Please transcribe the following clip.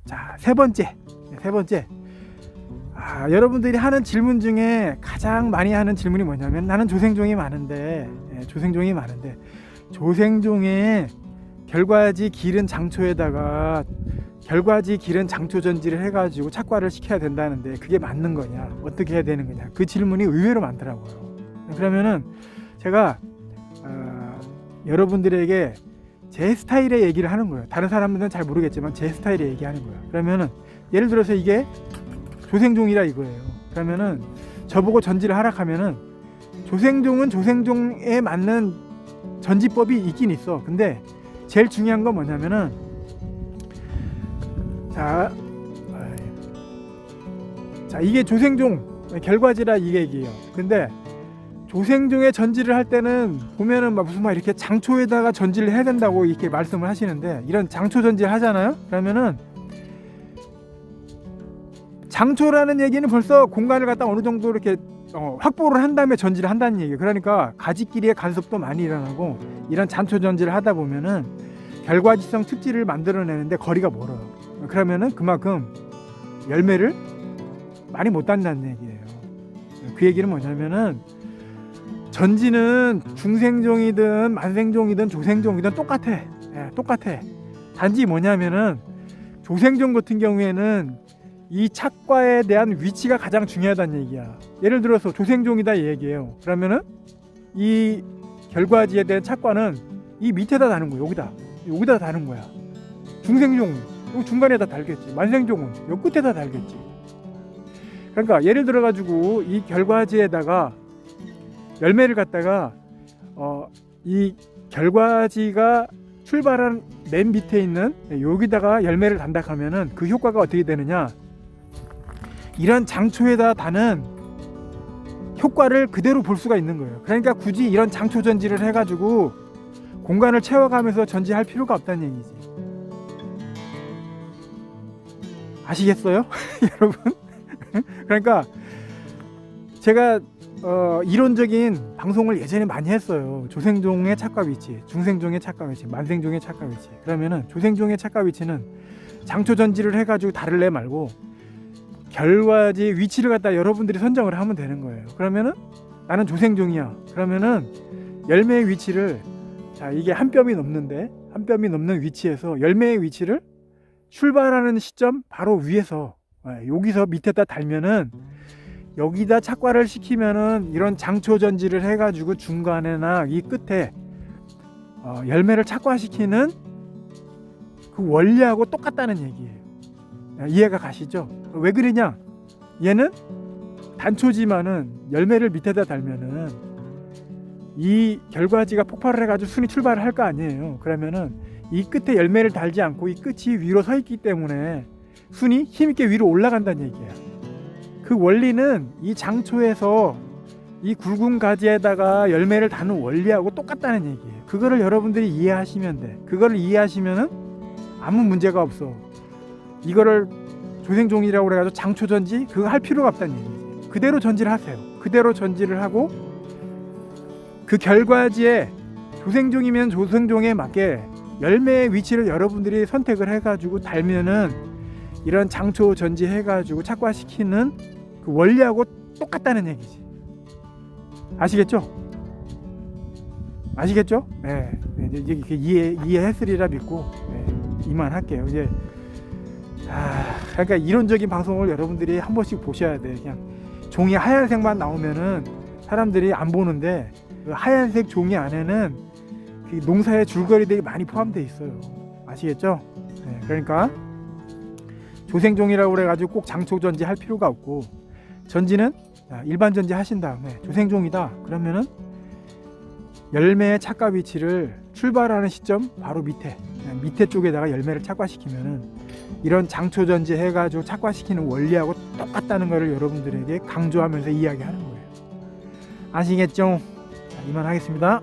자, 세 번째. 여러분들이 하는 질문 중에 가장 많이 하는 질문이 뭐냐면, 나는 조생종이 많은데 조생종에 결과지 기른 장초에다가 결과지 기른 장초 전지를 해가지고 착과를 시켜야 된다는데 그게 맞는 거냐, 어떻게 해야 되는 거냐, 그 질문이 의외로 많더라고요. 그러면은 제가 여러분들에게 제 스타일의 얘기를 하는 거예요. 다른 사람들은 잘 모르겠지만 제 스타일의 얘기하는 거예요. 그러면은 예를 들어서 이게 조생종이라 이거예요. 그러면은 저보고 전지를 하라하면은 조생종은 조생종에 맞는 전지법이 있긴 있어. 근데 제일 중요한 건 뭐냐면은, 자 이게 조생종 결과지라 이게 얘기예요. 근데 조생종에 전지를 할 때는 보면은 무슨 이렇게 장초에다가 전지를 해야 된다고 이렇게 말씀을 하시는데, 이런 장초 전지를 하잖아요. 그러면은 장초라는 얘기는 벌써 공간을 갖다 어느 정도 이렇게 확보를 한 다음에 전지를 한다는 얘기예요. 그러니까 가지끼리의 간섭도 많이 일어나고, 이런 장초 전지를 하다 보면은 결과지성 특질을 만들어내는데 거리가 멀어요. 그러면은 그만큼 열매를 많이 못 딴다는 얘기예요. 그 얘기는 뭐냐면은, 전지는 중생종이든 만생종이든 조생종이든 똑같아. 똑같아. 단지 뭐냐면은 조생종 같은 경우에는 이 착과에 대한 위치가 가장 중요하다는 얘기야. 예를 들어서 조생종이다 이 얘기예요. 그러면은 이 결과지에 대한 착과는 이 밑에다 다는 거야. 여기다 다는 거야. 중생종 요 중간에다 달겠지. 만생종은 요 끝에다 달겠지. 그러니까 예를 들어 가지고 이 결과지에다가 열매를 갖다가 이 결과지가 출발한 맨 밑에 있는 여기다가 열매를 단다 하면은 그 효과가 어떻게 되느냐, 이런 장초에다 다는 효과를 그대로 볼 수가 있는 거예요. 그러니까 굳이 이런 장초 전지를 해가지고 공간을 채워가면서 전지할 필요가 없다는 얘기지. 아시겠어요? 여러분? 그러니까 제가 이론적인 방송을 예전에 많이 했어요. 조생종의 착과 위치, 중생종의 착과 위치, 만생종의 착과 위치. 그러면은 조생종의 착과 위치는 장초 전지를 해가지고 다를래 말고 결과지 위치를 갖다 여러분들이 선정을 하면 되는 거예요. 그러면은 나는 조생종이야. 그러면은 열매의 위치를, 자 이게 한 뼘이 넘는 위치에서 열매의 위치를 출발하는 시점 바로 위에서, 여기서 밑에다 달면은 여기다 착과를 시키면은 이런 장초 전지를 해가지고 중간에나 이 끝에 열매를 착과시키는 그 원리하고 똑같다는 얘기예요. 이해가 가시죠? 왜 그러냐? 얘는 단초지만은 열매를 밑에다 달면은 이 결과지가 폭발을 해가지고 순이 출발을 할 거 아니에요. 그러면은 이 끝에 열매를 달지 않고 이 끝이 위로 서 있기 때문에 순이 힘있게 위로 올라간다는 얘기야. 그 원리는 이 장초에서 이 굵은 가지에다가 열매를 다는 원리하고 똑같다는 얘기예요. 그거를 여러분들이 이해하시면 돼. 그거를 이해하시면은 아무 문제가 없어. 이거를 조생종이라고 그래가지고 장초 전지 그거 할 필요가 없다는 얘기지. 그대로 전지를 하세요. 그대로 전지를 하고 그 결과지에 조생종이면 조생종에 맞게 열매의 위치를 여러분들이 선택을 해가지고 달면은 이런 장초 전지 해가지고 착과시키는 그 원리하고 똑같다는 얘기지. 아시겠죠? 네. 이제 이해했으리라 믿고 이만할게요. 이제 그러니까 이론적인 방송을 여러분들이 한 번씩 보셔야 돼. 그냥 종이 하얀색만 나오면은 사람들이 안 보는데 그 하얀색 종이 안에는 그 농사의 줄거리들이 많이 포함되어 있어요. 아시겠죠? 네, 그러니까 조생종이라고 그래가지고 꼭 장초 전지 할 필요가 없고, 전지는 일반 전지 하신 다음에 조생종이다 그러면은 열매의 착과 위치를 출발하는 시점 바로 밑에 쪽에다가 열매를 착과시키면은 이런 장초 전지 해가지고 착과시키는 원리하고 똑같다는 것을 여러분들에게 강조하면서 이야기하는 거예요. 아시겠죠? 자, 이만 하겠습니다.